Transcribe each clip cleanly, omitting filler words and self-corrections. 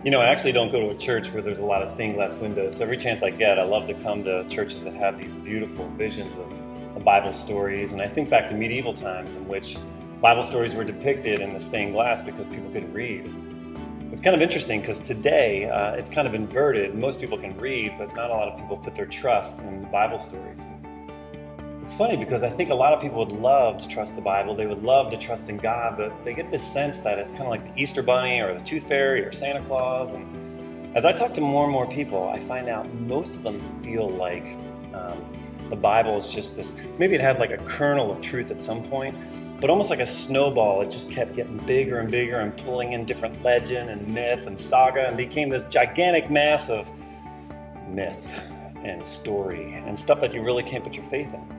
You know, I actually don't go to a church where there's a lot of stained glass windows. So every chance I get, I love to come to churches that have these beautiful visions of Bible stories. And I think back to medieval times in which Bible stories were depicted in the stained glass because people couldn't read. It's kind of interesting because today it's kind of inverted. Most people can read, but not a lot of people put their trust in the Bible stories. It's funny because I think a lot of people would love to trust the Bible. They would love to trust in God, but they get this sense that it's kind of like the Easter Bunny or the Tooth Fairy or Santa Claus. And as I talk to more and more people, I find out most of them feel like the Bible is just this, maybe it had like a kernel of truth at some point, but almost like a snowball, it just kept getting bigger and bigger and pulling in different legend and myth and saga and became this gigantic mass of myth and story and stuff that you really can't put your faith in.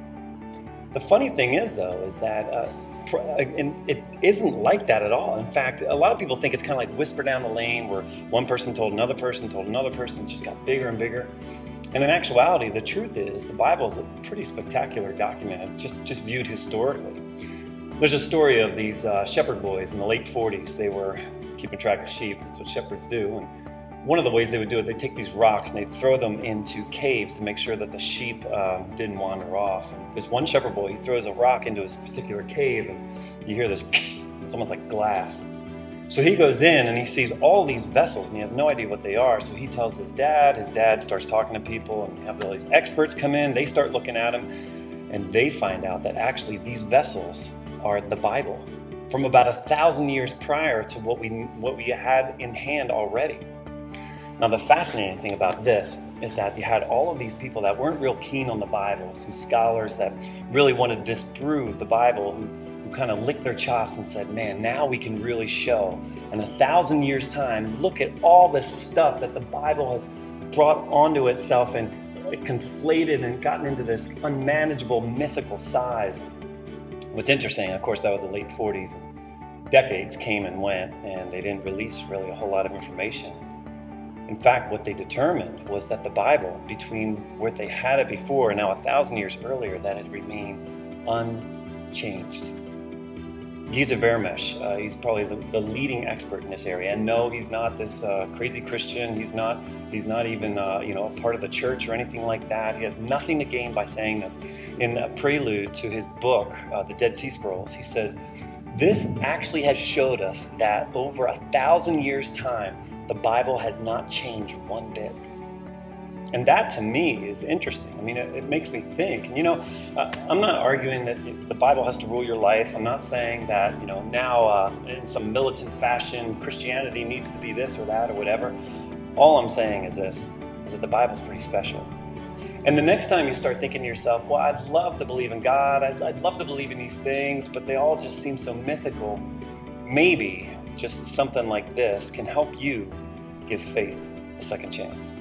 The funny thing is, though, is that it isn't like that at all. In fact, a lot of people think it's kind of like Whisper Down the Lane, where one person told another person, it just got bigger and bigger. And in actuality, the truth is, the Bible is a pretty spectacular document, just viewed historically. There's a story of these shepherd boys in the late 40s. They were keeping track of sheep, that's what shepherds do. And one of the ways they would do it, they'd take these rocks and they'd throw them into caves to make sure that the sheep didn't wander off. And this one shepherd boy, he throws a rock into his particular cave and you hear this, it's almost like glass. So he goes in and he sees all these vessels and he has no idea what they are. So he tells his dad starts talking to people and have all these experts come in, they start looking at him and they find out that actually these vessels are the Bible from about 1,000 years prior to what we had in hand already. Now, the fascinating thing about this is that you had all of these people that weren't real keen on the Bible, some scholars that really wanted to disprove the Bible, who kind of licked their chops and said, man, now we can really show. In 1,000 years' time, look at all this stuff that the Bible has brought onto itself and it conflated and gotten into this unmanageable mythical size. What's interesting, of course, that was the late 40s. Decades came and went, and they didn't release really a whole lot of information. In fact, what they determined was that the Bible, between where they had it before and now 1,000 years earlier, that it remained unchanged. Giza Vermesh, he's probably the leading expert in this area. And no, he's not this crazy Christian. He's not even a part of the church or anything like that. He has nothing to gain by saying this. In a prelude to his book, The Dead Sea Scrolls, he says, this actually has showed us that over 1,000 years' time, the Bible has not changed one bit. And that, to me, is interesting. I mean, it makes me think. And, I'm not arguing that the Bible has to rule your life. I'm not saying that, now in some militant fashion, Christianity needs to be this or that or whatever. All I'm saying is this, is that the Bible's pretty special. And the next time you start thinking to yourself, well, I'd love to believe in God, I'd love to believe in these things, but they all just seem so mythical, maybe just something like this can help you give faith a second chance.